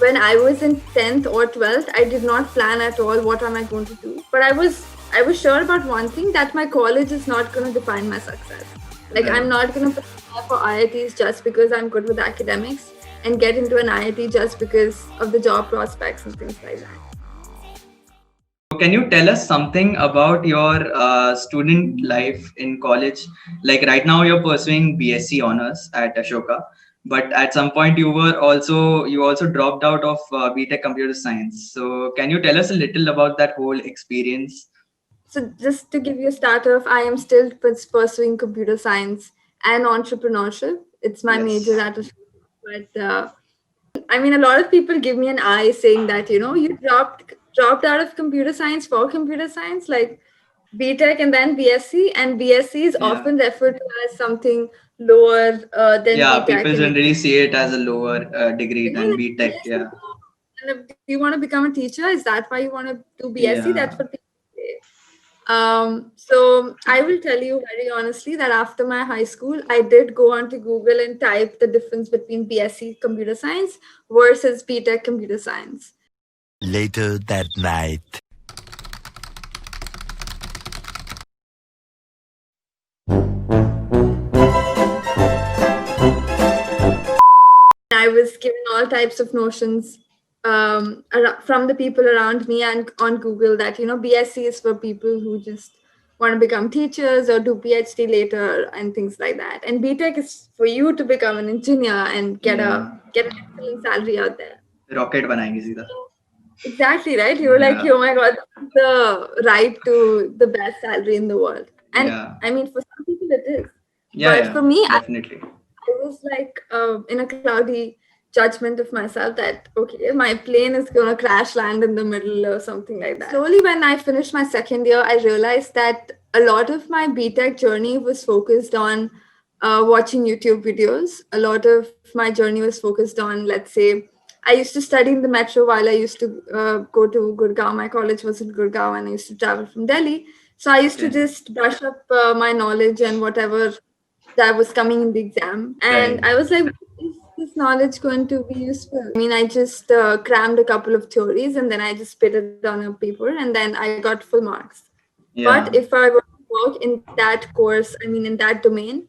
when I was in 10th or 12th, I did not plan at all what am I going to do. But I was sure about one thing, that my college is not going to define my success. Like I'm not going to prepare for IITs just because I'm good with academics and get into an IIT just because of the job prospects and things like that. Can you tell us something about your student life in college? Like right now, you're pursuing BSc honors at Ashoka, but at some point you also dropped out of B.Tech Computer Science. So can you tell us a little about that whole experience? So just to give you a start off, I am still pursuing computer science and entrepreneurship. It's my major Yes. at Ashoka. But I mean, a lot of people give me an eye saying that, you dropped out of computer science for computer science, like BTech and then BSc, and BSc is Yeah. often referred to as something lower than Yeah. BTech People in generally see it as a lower degree India. than B.Tech. BSc, Yeah. and do you want to become a teacher? Is that why you want to do BSc? Yeah. That's what people say. So I will tell you very honestly that after my high school, I did go onto Google and type the difference between BSc computer science versus BTech computer science. Later that night. I was given all types of notions from the people around me and on Google that, BSc is for people who just want to become teachers or do PhD later and things like that. And BTech is for you to become an engineer and get Yeah. an excellent salary out there. Rocket बनाएंगे सीधा. Exactly, right? You were like, Yeah. oh my God, that's the right to the best salary in the world. And Yeah. I mean, for some people it is. Yeah. But Yeah. for me, Definitely. I was like in a cloudy judgment of myself that, okay, my plane is going to crash land in the middle or something like that. Slowly, when I finished my second year, I realized that a lot of my BTech journey was focused on watching YouTube videos. A lot of my journey was focused on, let's say, I used to study in the metro while I used to go to Gurgaon. My college was in Gurgaon and I used to travel from Delhi. So I used to Okay. just brush up my knowledge and whatever that was coming in the exam. And Right. I was like, is this knowledge going to be useful? I mean, I just crammed a couple of theories and then I just spit it on a paper and then I got full marks. But Yeah. if I were to work in that course, I mean, in that domain,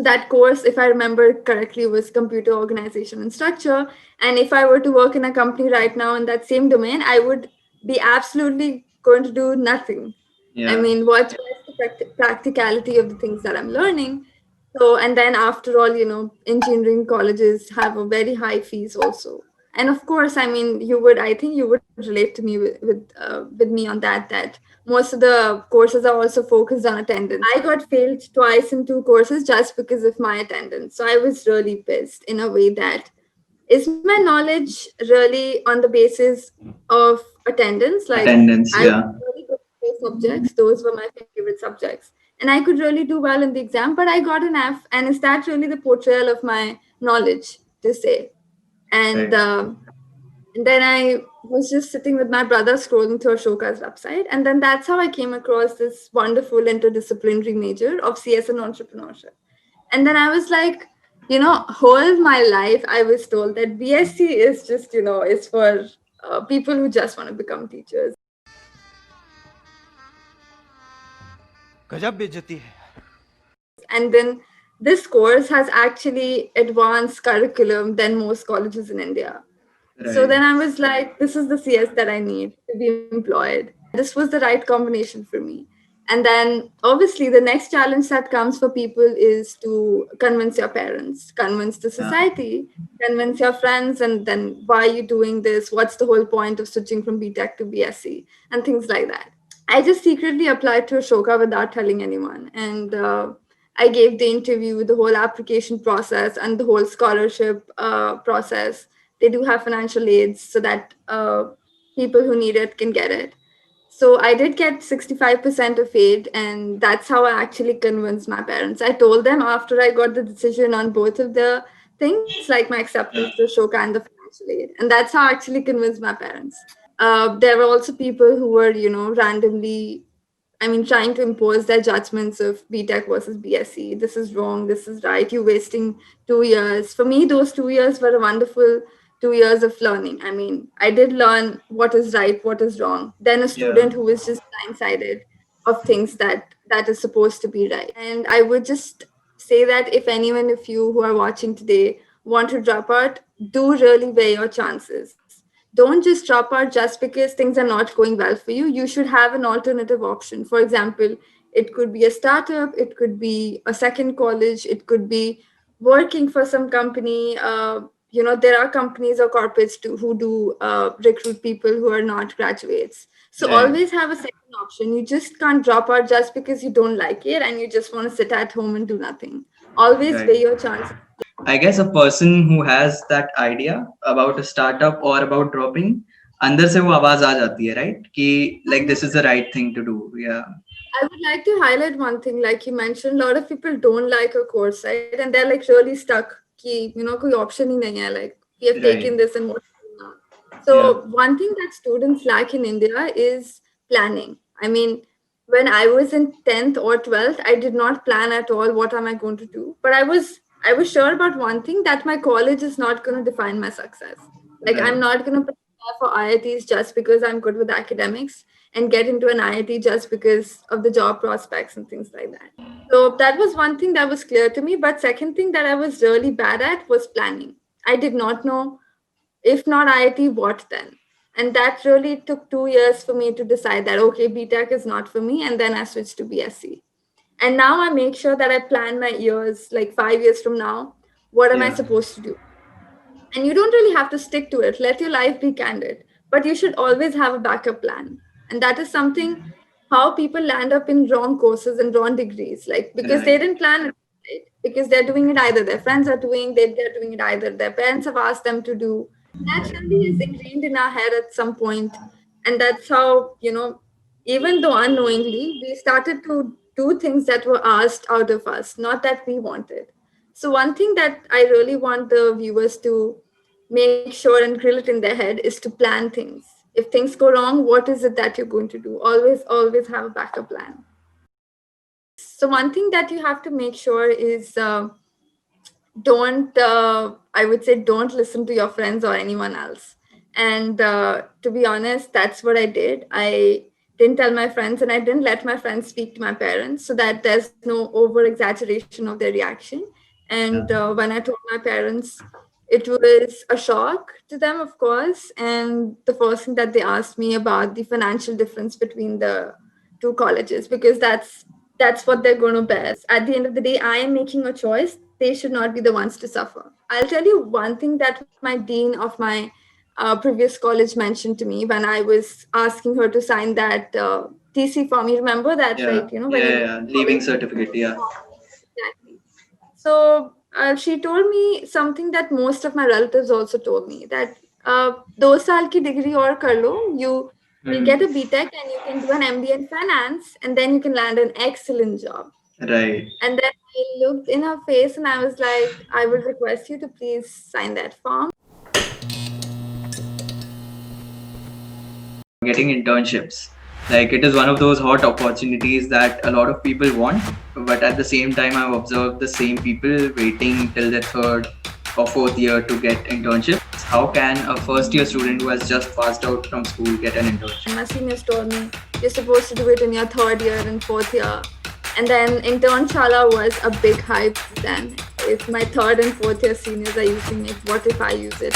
that course, if I remember correctly, was computer organization and structure. And if I were to work in a company right now in that same domain, I would be absolutely going to do nothing. I Yeah. mean, what's the practicality of the things that I'm learning? So, and then after all, engineering colleges have a very high fees also. And of course, I mean, I think you would relate to me with me on that most of the courses are also focused on attendance. I got failed twice in two courses just because of my attendance. So I was really pissed in a way that is my knowledge really on the basis of attendance? Like Attendance. I was Yeah. really good at those subjects. Those were my favorite subjects. And I could really do well in the exam, but I got an F. And is that really the portrayal of my knowledge to say? And Right. and then I was just sitting with my brother scrolling through Ashoka's website. And then that's how I came across this wonderful interdisciplinary major of CS and entrepreneurship. And then I was like, whole my life, I was told that BSc is just, is for people who just want to become teachers. गजब बेइज्जती है. And then this course has actually advanced curriculum than most colleges in India. So Right. then I was like, this is the CS that I need to be employed. This was the right combination for me. And then obviously the next challenge that comes for people is to convince your parents, convince the Yeah. society, convince your friends, and then why are you doing this? What's the whole point of switching from BTech to BSc and things like that. I just secretly applied to Ashoka without telling anyone. And I gave the interview, the whole application process, and the whole scholarship process. They do have financial aids so that people who need it can get it. So I did get 65% of aid, and that's how I actually convinced my parents. I told them after I got the decision on both of the things, like my acceptance Yeah. to Ashoka and the financial aid. And that's how I actually convinced my parents. There were also people who were, randomly, I mean, trying to impose their judgments of BTech versus BSc. This is wrong. This is right. You're wasting 2 years. For me, those 2 years were a wonderful 2 years of learning. I mean, I did learn what is right, what is wrong. Then a Yeah. student who is just blindsided of things that is supposed to be right. And I would just say that if anyone of you who are watching today want to drop out, do really weigh your chances. Don't just drop out just because things are not going well for you. You should have an alternative option. For example, it could be a startup, it could be a second college, it could be working for some company. There are companies or corporates who do recruit people who are not graduates. So Right. always have a second option. You just can't drop out just because you don't like it and you just want to sit at home and do nothing. Always Right. weigh your chances. I guess a person who has that idea about a startup or about dropping, अंदर से वो आवाज आ जाती है, right? कि like this is the right thing to do. Yeah. I would like to highlight one thing, like you mentioned, a lot of people don't like a course, right? And they're like really stuck. Koi option ही नहीं है. Like we have taken Right. this and what to do now. Yeah. So one thing that students lack in India is planning. I mean, when I was in 10th or 12th, I did not plan at all what am I going to do. But I was sure about one thing, that my college is not going to define my success. Like Right. I'm not going to prepare for IITs just because I'm good with academics and get into an IIT just because of the job prospects and things like that. So that was one thing that was clear to me. But second thing that I was really bad at was planning. I did not know, if not IIT, what then? And that really took 2 years for me to decide that, okay, BTech is not for me. And then I switched to BSc. And now I make sure that I plan my years, like 5 years from now, what am I Yeah. supposed to do? And you don't really have to stick to it. Let your life be candid. But you should always have a backup plan. And that is something how people land up in wrong courses and wrong degrees. Like because they Right. didn't plan it, right? Because they're doing it either their friends are doing, they're doing it either their parents have asked them to do. That really is ingrained in our head at some point. And that's how, even though unknowingly, we started to do things that were asked out of us, not that we wanted. So, one thing that I really want the viewers to make sure and grill it in their head is to plan things. If things go wrong, what is it that you're going to do? Always have a backup plan. So, one thing that you have to make sure is don't I would say don't listen to your friends or anyone else. And to be honest, that's what I did. I didn't tell my friends and I didn't let my friends speak to my parents so that there's no over exaggeration of their reaction. And Yeah. when I told my parents, it was a shock to them, of course. And the first thing that they asked me about the financial difference between the two colleges, because that's what they're going to bear. At the end of the day, I am making a choice. They should not be the ones to suffer. I'll tell you one thing that my dean of my previous college mentioned to me when I was asking her to sign that TC form. You remember that, Yeah. right? When Yeah. you Yeah. go Yeah. to Leaving college. certificate. Yeah. Exactly. So she told me something that most of my relatives also told me, that 2 साल की degree और कर लो, you'll Hmm. get a BTech and you can do an MBA in finance and then you can land an excellent job. Right. And then I looked in her face and I was like, I would request you to please sign that form. Getting internships. Like it is one of those hot opportunities that a lot of people want, but at the same time, I've observed the same people waiting till their third or fourth year to get internships. How can a first year student who has just passed out from school get an internship? And my seniors told me, you're supposed to do it in your third year and fourth year. And then Internshala was a big hype then. If my third and fourth year seniors are using it, what if I use it?